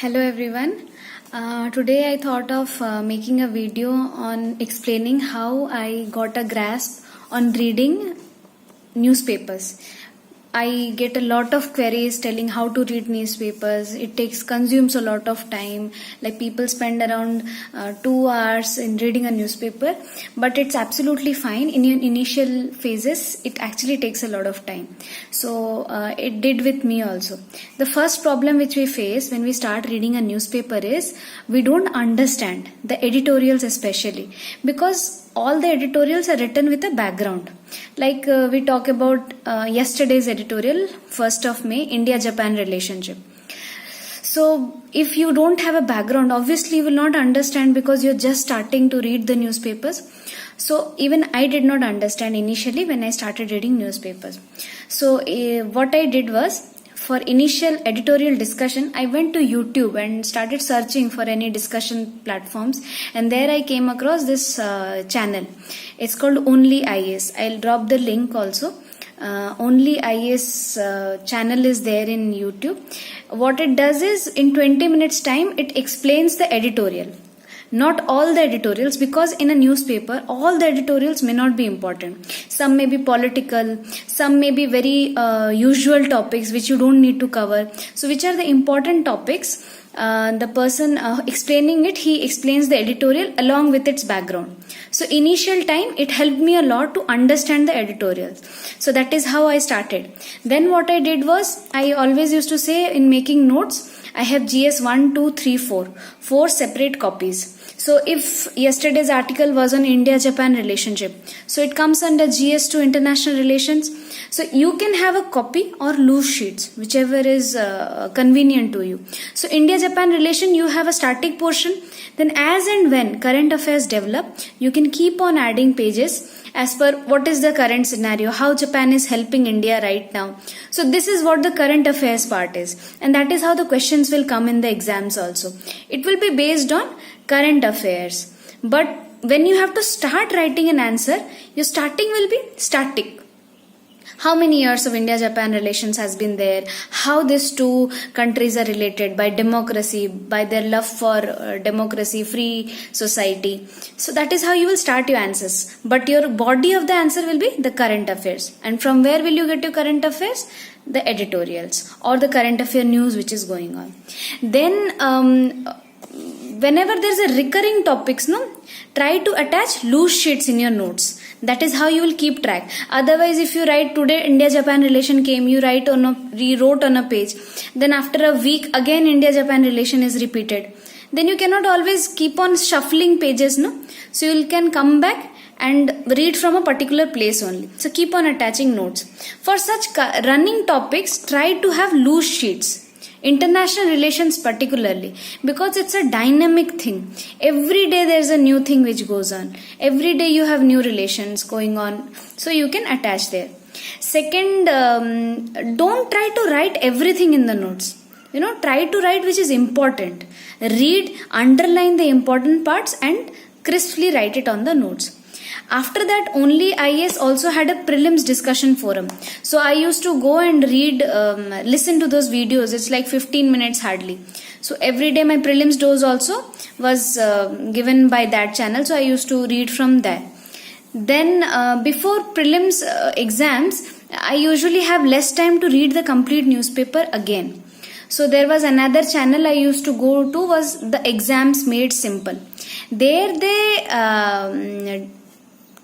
Hello everyone. Today I thought of making a video on explaining how I got a grasp on reading newspapers. I get a lot of queries telling how to read newspapers. It consumes a lot of time. Like people spend around 2 hours in reading a newspaper, but it's absolutely fine. In your initial phases, it actually takes a lot of time. So it did with me also. The first problem which we face when we start reading a newspaper is we don't understand the editorials, especially because all the editorials are written with a background. Like we talk about yesterday's editorial, 1st of May, India-Japan relationship. So if you don't have a background, obviously you will not understand because you're just starting to read the newspapers. So even I did not understand initially when I started reading newspapers. So what I did was, for initial editorial discussion, I went to YouTube and started searching for any discussion platforms, and there I came across this channel. It's called Only IAS. I'll drop the link also. Only IAS channel is there in YouTube. What it does is, in 20 minutes time, it explains the editorial. Not all the editorials, because in a newspaper, all the editorials may not be important. Some may be political, some may be very usual topics which you don't need to cover. So which are the important topics? The person explaining it, he explains the editorial along with its background. So initial time, it helped me a lot to understand the editorials. So that is how I started. Then what I did was, I always used to say in making notes, I have GS 1, 2, 3, 4. 4 separate copies. So if yesterday's article was on India-Japan relationship, so it comes under GS2 international relations. So you can have a copy or loose sheets, whichever is convenient to you. So India-Japan relation, you have a static portion. Then as and when current affairs develop, you can keep on adding pages as per what is the current scenario, how Japan is helping India right now. So this is what the current affairs part is. And that is how the questions will come in the exams also. It will be based on current affairs. But when you have to start writing an answer, your starting will be static. How many years of India-Japan relations has been there? How these two countries are related by democracy, by their love for democracy, free society. So that is how you will start your answers. But your body of the answer will be the current affairs. And from where will you get your current affairs? The editorials or the current affair news which is going on. Then whenever there is a recurring topics, try to attach loose sheets in your notes. That is how you will keep track. Otherwise, if you write today India-Japan relation came, you rewrote on a page. Then after a week, again India-Japan relation is repeated. Then you cannot always keep on shuffling pages, So you can come back and read from a particular place only. So keep on attaching notes. For such running topics, try to have loose sheets. International relations particularly, because it's a dynamic thing. Every day there's a new thing which goes on. Every day you have new relations going on. So you can attach there. Second, don't try to write everything in the notes. Try to write which is important. Read, underline the important parts and crisply write it on the notes. After that, Only IAS also had a prelims discussion forum. So I used to go and read, listen to those videos. It's like 15 minutes hardly. So every day my prelims dose also was given by that channel. So I used to read from there. Then before prelims exams, I usually have less time to read the complete newspaper again. So there was another channel I used to go to, was the Exams Made Simple. There they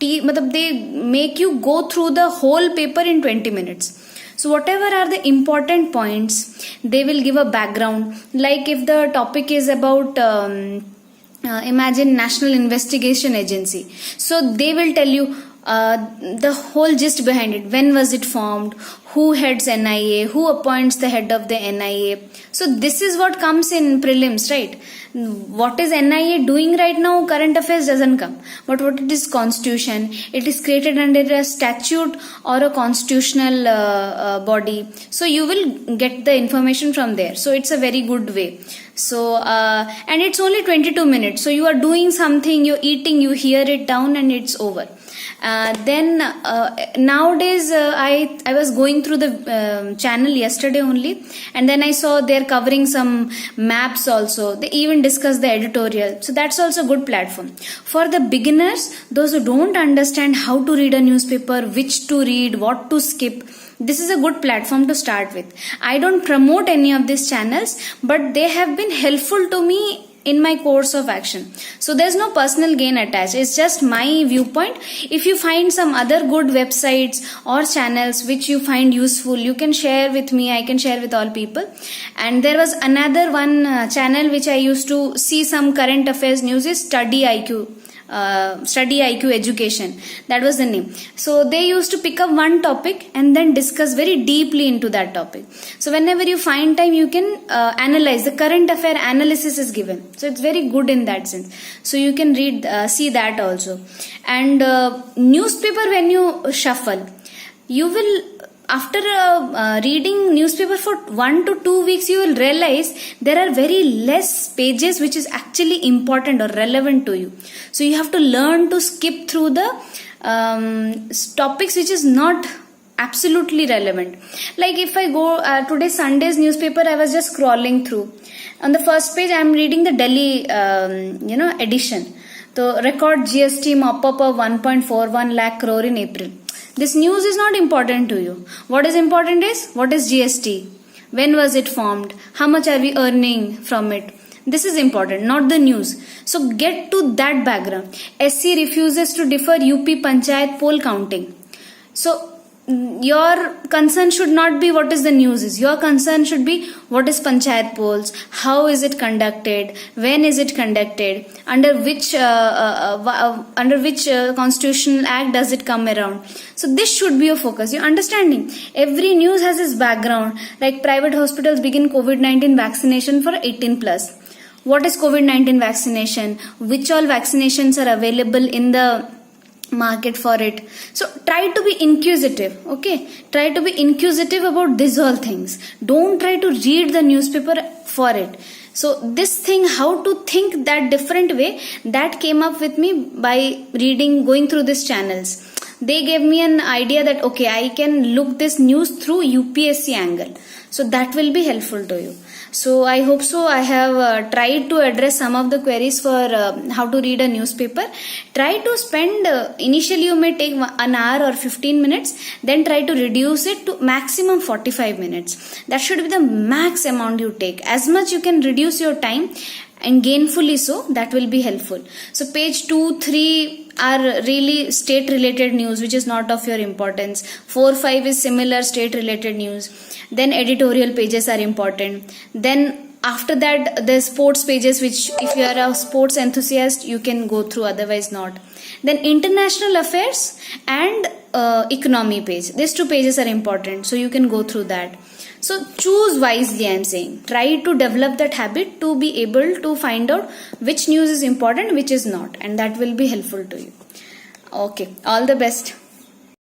make you go through the whole paper in 20 minutes. So whatever are the important points, they will give a background. Like if the topic is about imagine National Investigation Agency, so they will tell you the whole gist behind it. When was it formed? Who heads NIA? Who appoints the head of the NIA? So this is what comes in prelims, right? What is NIA doing right now? Current affairs doesn't come. But what it is, constitution. It is created under a statute or a constitutional body. So you will get the information from there. So it's a very good way. So and it's only 22 minutes. So you are doing something, you're eating, you hear it down and it's over. Then nowadays I was going through the channel yesterday only, and then I saw they're covering some maps also. They even discuss the editorial, so that's also a good platform for the beginners, those who don't understand how to read a newspaper, which to read, what to skip. This is a good platform to start with. I don't promote any of these channels, but they have been helpful to me in my course of action. So there's no personal gain attached. It's just my viewpoint. If you find some other good websites or channels which you find useful, you can share with me. I can share with all people. And there was another one channel which I used to see some current affairs news is Study IQ. Study IQ Education, that was the name. So they used to pick up one topic and then discuss very deeply into that topic. So whenever you find time, you can analyze. The current affair analysis is given, so it's very good in that sense. So you can read, see that also. And newspaper, when you shuffle, you will, after reading newspaper for 1 to 2 weeks, you will realize there are very less pages which is actually important or relevant to you. So you have to learn to skip through the topics which is not absolutely relevant. Like if I go today Sunday's newspaper, I was just scrolling through. On the first page, I am reading the Delhi edition. So record GST mop up of 1.41 lakh crore in April. This news is not important to you. What is important is, what is GST? When was it formed? How much are we earning from it? This is important, not the news. So get to that background. SC refuses to defer UP Panchayat poll counting. So your concern should not be what is the news is. Your concern should be what is Panchayat polls, how is it conducted, when is it conducted, under which constitutional act does it come around. So this should be your focus. You're understanding. Every news has its background. Like private hospitals begin COVID-19 vaccination for 18 plus. What is COVID-19 vaccination? Which all vaccinations are available in the market for it? So try to be inquisitive. Okay, try to be inquisitive about these all things. Don't try to read the newspaper for it. So this thing, how to think that different way, that came up with me by reading, going through these channels. They gave me an idea that okay, I can look this news through UPSC angle. So that will be helpful to you. So I hope so. I have tried to address some of the queries for how to read a newspaper. Try to spend, initially you may take 1 hour or 15 minutes, then try to reduce it to maximum 45 minutes. That should be the max amount you take. As much you can reduce your time and gainfully so, that will be helpful. So page 2, 3 are really state related news which is not of your importance. 4, 5 is similar state related news. Then editorial pages are important. Then after that there's sports pages, which if you are a sports enthusiast you can go through, otherwise not. Then international affairs and economy page. These 2 pages are important, so you can go through that. So choose wisely, I am saying. Try to develop that habit to be able to find out which news is important, which is not, and that will be helpful to you. Okay, all the best.